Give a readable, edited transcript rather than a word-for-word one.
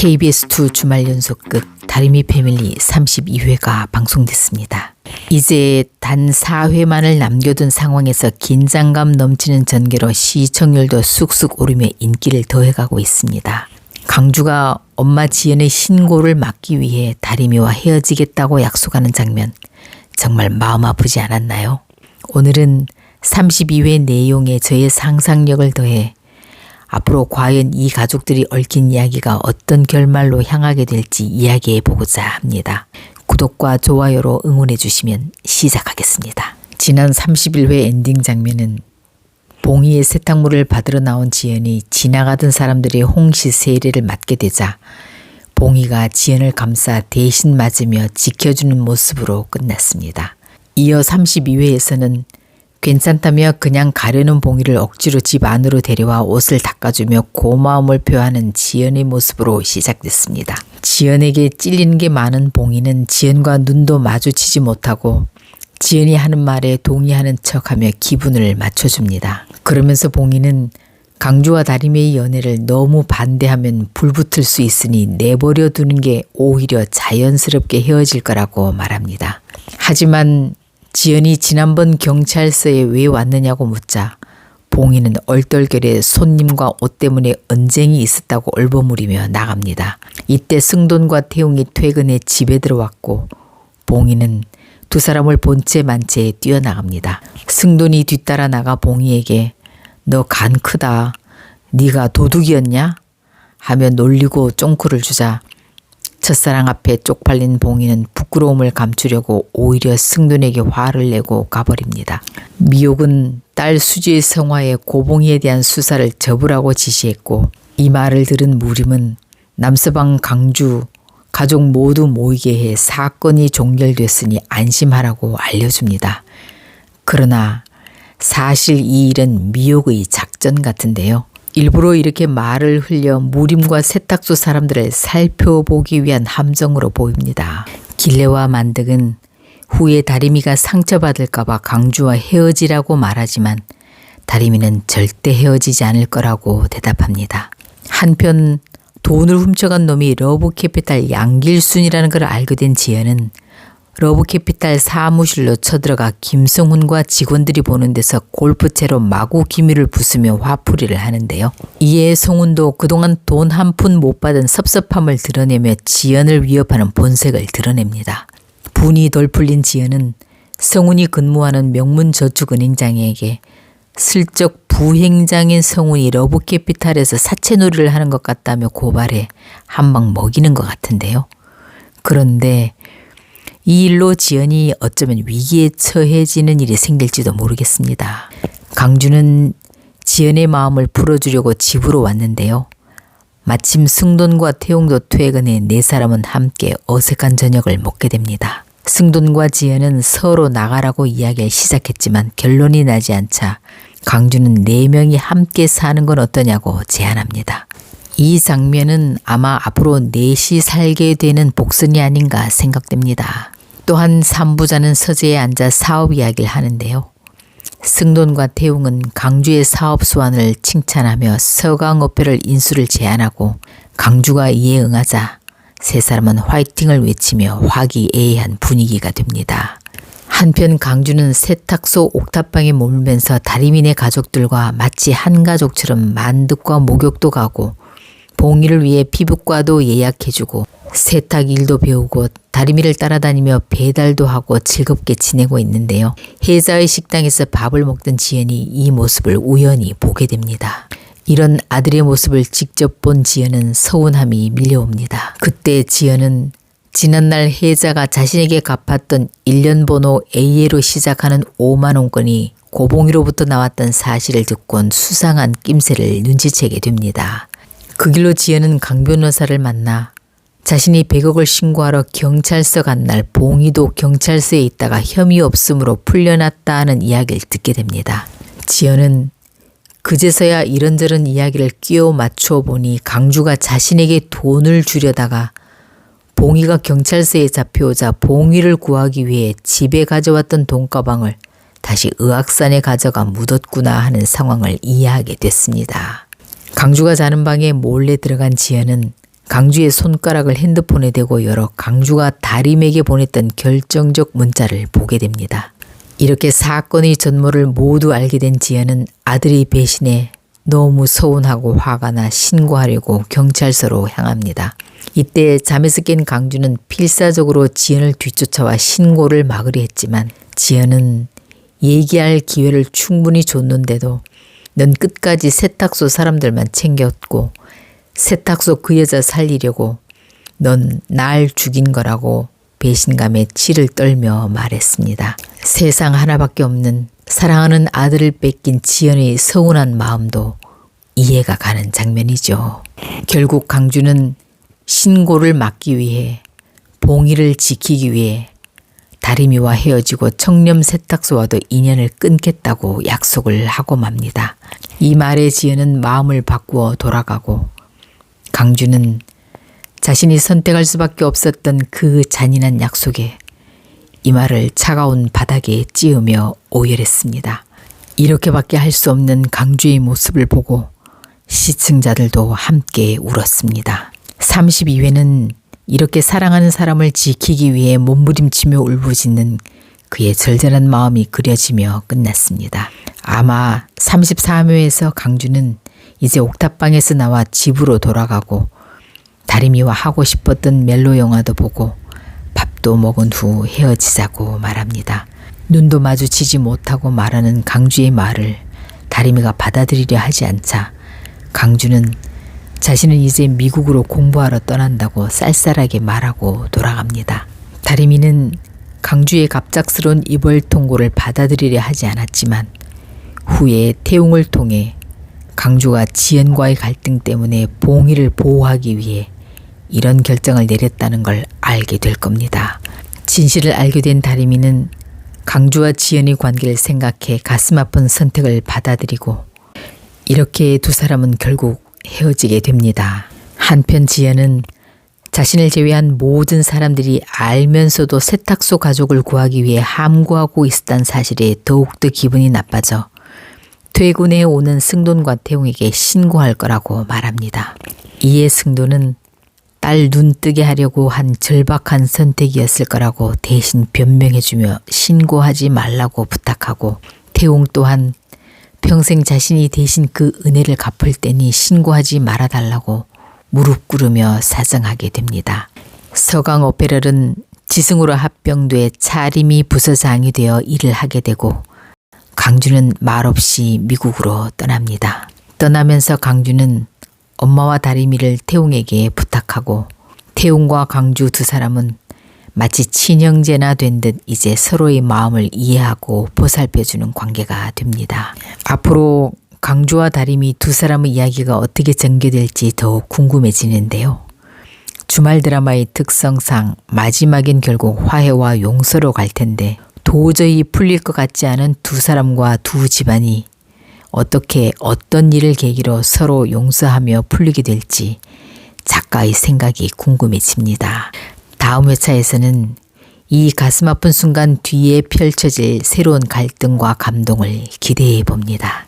KBS2 주말 연속극 다리미 패밀리 32회가 방송됐습니다. 이제 단 4회만을 남겨둔 상황에서 긴장감 넘치는 전개로 시청률도 쑥쑥 오르며 인기를 더해가고 있습니다. 강주가 엄마 지연의 신고를 막기 위해 다리미와 헤어지겠다고 약속하는 장면, 정말 마음 아프지 않았나요? 오늘은 32회 내용에 저의 상상력을 더해 앞으로 과연 이 가족들이 얽힌 이야기가 어떤 결말로 향하게 될지 이야기해보고자 합니다. 구독과 좋아요로 응원해 주시면 시작하겠습니다. 지난 31회 엔딩 장면은 봉희의 세탁물을 받으러 나온 지연이 지나가던 사람들의 홍시 세례를 맞게 되자 봉희가 지연을 감싸 대신 맞으며 지켜주는 모습으로 끝났습니다. 이어 32회에서는 괜찮다며 그냥 가려는 봉희를 억지로 집 안으로 데려와 옷을 닦아주며 고마움을 표하는 지연의 모습으로 시작됐습니다. 지연에게 찔리는 게 많은 봉희는 지연과 눈도 마주치지 못하고 지연이 하는 말에 동의하는 척하며 기분을 맞춰줍니다. 그러면서 봉희는 강주와 다리미의 연애를 너무 반대하면 불붙을 수 있으니 내버려 두는 게 오히려 자연스럽게 헤어질 거라고 말합니다. 하지만 지연이 지난번 경찰서에 왜 왔느냐고 묻자 봉희는 얼떨결에 손님과 옷 때문에 언쟁이 있었다고 얼버무리며 나갑니다. 이때 승돈과 태웅이 퇴근해 집에 들어왔고 봉희는 두 사람을 본 채 만 채 뛰어나갑니다. 승돈이 뒤따라 나가 봉희에게 너 간 크다. 네가 도둑이었냐? 하며 놀리고 쫑크를 주자 첫사랑 앞에 쪽팔린 봉희는 부끄러움을 감추려고 오히려 승돈에게 화를 내고 가버립니다. 미옥은 딸 수지의 성화에 고봉희에 대한 수사를 접으라고 지시했고 이 말을 들은 무림은 남서방 강주 가족 모두 모이게 해 사건이 종결됐으니 안심하라고 알려줍니다. 그러나 사실 이 일은 미옥의 작전 같은데요. 일부러 이렇게 말을 흘려 무림과 세탁소 사람들을 살펴보기 위한 함정으로 보입니다. 길레와 만득은 후에 다리미가 상처받을까봐 강주와 헤어지라고 말하지만 다리미는 절대 헤어지지 않을 거라고 대답합니다. 한편 돈을 훔쳐간 놈이 러브캐피탈 양길순이라는 걸 알게 된 지연은 러브캐피탈 사무실로 쳐들어가 김성훈과 직원들이 보는 데서 골프채로 마구 기미를 부수며 화풀이를 하는데요. 이에 성훈도 그동안 돈 한 푼 못 받은 섭섭함을 드러내며 지연을 위협하는 본색을 드러냅니다. 분이 덜 풀린 지연은 성훈이 근무하는 명문저축은행장에게 슬쩍 부행장인 성훈이 러브캐피탈에서 사채놀이를 하는 것 같다며 고발해 한 방 먹이는 것 같은데요. 그런데 이 일로 지연이 어쩌면 위기에 처해지는 일이 생길지도 모르겠습니다. 강주는 지연의 마음을 풀어주려고 집으로 왔는데요. 마침 승돈과 태웅도 퇴근해 네 사람은 함께 어색한 저녁을 먹게 됩니다. 승돈과 지연은 서로 나가라고 이야기를 시작했지만 결론이 나지 않자 강주는 4명이 함께 사는 건 어떠냐고 제안합니다. 이 장면은 아마 앞으로 넷이 살게 되는 복선이 아닌가 생각됩니다. 또한 3부자는 서재에 앉아 사업 이야기를 하는데요. 승돈과 태웅은 강주의 사업 수완을 칭찬하며 서강업회를 인수를 제안하고 강주가 이에 응하자 세 사람은 화이팅을 외치며 화기애애한 분위기가 됩니다. 한편 강주는 세탁소 옥탑방에 머물면서 다리미네 가족들과 마치 한 가족처럼 만득과 목욕도 가고 봉희를 위해 피부과도 예약해주고 세탁 일도 배우고 다리미를 따라다니며 배달도 하고 즐겁게 지내고 있는데요. 혜자의 식당에서 밥을 먹던 지연이 이 모습을 우연히 보게 됩니다. 이런 아들의 모습을 직접 본 지연은 서운함이 밀려옵니다. 그때 지연은 지난날 혜자가 자신에게 갚았던 1년 번호 A로 시작하는 5만 원권이 고봉희로부터 나왔던 사실을 듣곤 수상한 낌새를 눈치채게 됩니다. 그 길로 지연은 강 변호사를 만나 자신이 100억을 신고하러 경찰서 간 날 봉희도 경찰서에 있다가 혐의 없음으로 풀려났다 하는 이야기를 듣게 됩니다. 지연은 그제서야 이런저런 이야기를 끼워 맞추어 보니 강주가 자신에게 돈을 주려다가 봉희가 경찰서에 잡혀오자 봉희를 구하기 위해 집에 가져왔던 돈가방을 다시 의학산에 가져가 묻었구나 하는 상황을 이해하게 됐습니다. 강주가 자는 방에 몰래 들어간 지연은 강주의 손가락을 핸드폰에 대고 열어 강주가 다림에게 보냈던 결정적 문자를 보게 됩니다. 이렇게 사건의 전모를 모두 알게 된 지연은 아들의 배신에 너무 서운하고 화가 나 신고하려고 경찰서로 향합니다. 이때 잠에서 깬 강주는 필사적으로 지연을 뒤쫓아와 신고를 막으려 했지만 지연은 얘기할 기회를 충분히 줬는데도 넌 끝까지 세탁소 사람들만 챙겼고 세탁소 그 여자 살리려고 넌 날 죽인 거라고 배신감에 치를 떨며 말했습니다. 세상 하나밖에 없는 사랑하는 아들을 뺏긴 지연의 서운한 마음도 이해가 가는 장면이죠. 결국 강주는 신고를 막기 위해 봉희를 지키기 위해 다림이와 헤어지고 청렴 세탁소와도 인연을 끊겠다고 약속을 하고 맙니다. 이 말에 지연은 마음을 바꾸어 돌아가고 강주는 자신이 선택할 수밖에 없었던 그 잔인한 약속에 이 말을 차가운 바닥에 찌으며 오열했습니다. 이렇게밖에 할 수 없는 강주의 모습을 보고 시청자들도 함께 울었습니다. 32회는 이렇게 사랑하는 사람을 지키기 위해 몸부림치며 울부짖는 그의 절절한 마음이 그려지며 끝났습니다. 아마 33회에서 강주는 이제 옥탑방에서 나와 집으로 돌아가고 다림이와 하고 싶었던 멜로 영화도 보고 밥도 먹은 후 헤어지자고 말합니다. 눈도 마주치지 못하고 말하는 강주의 말을 다림이가 받아들이려 하지 않자 강주는 자신은 이제 미국으로 공부하러 떠난다고 쌀쌀하게 말하고 돌아갑니다. 다림이는 강주의 갑작스러운 이별 통고를 받아들이려 하지 않았지만 후에 태웅을 통해 강주가 지연과의 갈등 때문에 봉희를 보호하기 위해 이런 결정을 내렸다는 걸 알게 될 겁니다. 진실을 알게 된 다림이는 강주와 지연의 관계를 생각해 가슴 아픈 선택을 받아들이고 이렇게 두 사람은 결국 헤어지게 됩니다. 한편 지연은 자신을 제외한 모든 사람들이 알면서도 세탁소 가족을 구하기 위해 함구하고 있었다는 사실에 더욱더 기분이 나빠져 퇴근해 오는 승돈과 태웅에게 신고할 거라고 말합니다. 이에 승돈은 딸 눈뜨게 하려고 한 절박한 선택이었을 거라고 대신 변명해주며 신고하지 말라고 부탁하고 태웅 또한 평생 자신이 대신 그 은혜를 갚을 테니 신고하지 말아달라고 무릎 꿇으며 사정하게 됩니다. 서강 오페럴은 지승으로 합병돼 차림이 부서장이 되어 일을 하게 되고 강주는 말없이 미국으로 떠납니다. 떠나면서 강주는 엄마와 다림이를 태웅에게 부탁하고 태웅과 강주 두 사람은 마치 친형제나 된 듯 이제 서로의 마음을 이해하고 보살펴주는 관계가 됩니다. 앞으로 강주와 다림이 두 사람의 이야기가 어떻게 전개될지 더욱 궁금해지는데요. 주말 드라마의 특성상 마지막엔 결국 화해와 용서로 갈 텐데 도저히 풀릴 것 같지 않은 두 사람과 두 집안이 어떻게 어떤 일을 계기로 서로 용서하며 풀리게 될지 작가의 생각이 궁금해집니다. 다음 회차에서는 이 가슴 아픈 순간 뒤에 펼쳐질 새로운 갈등과 감동을 기대해 봅니다.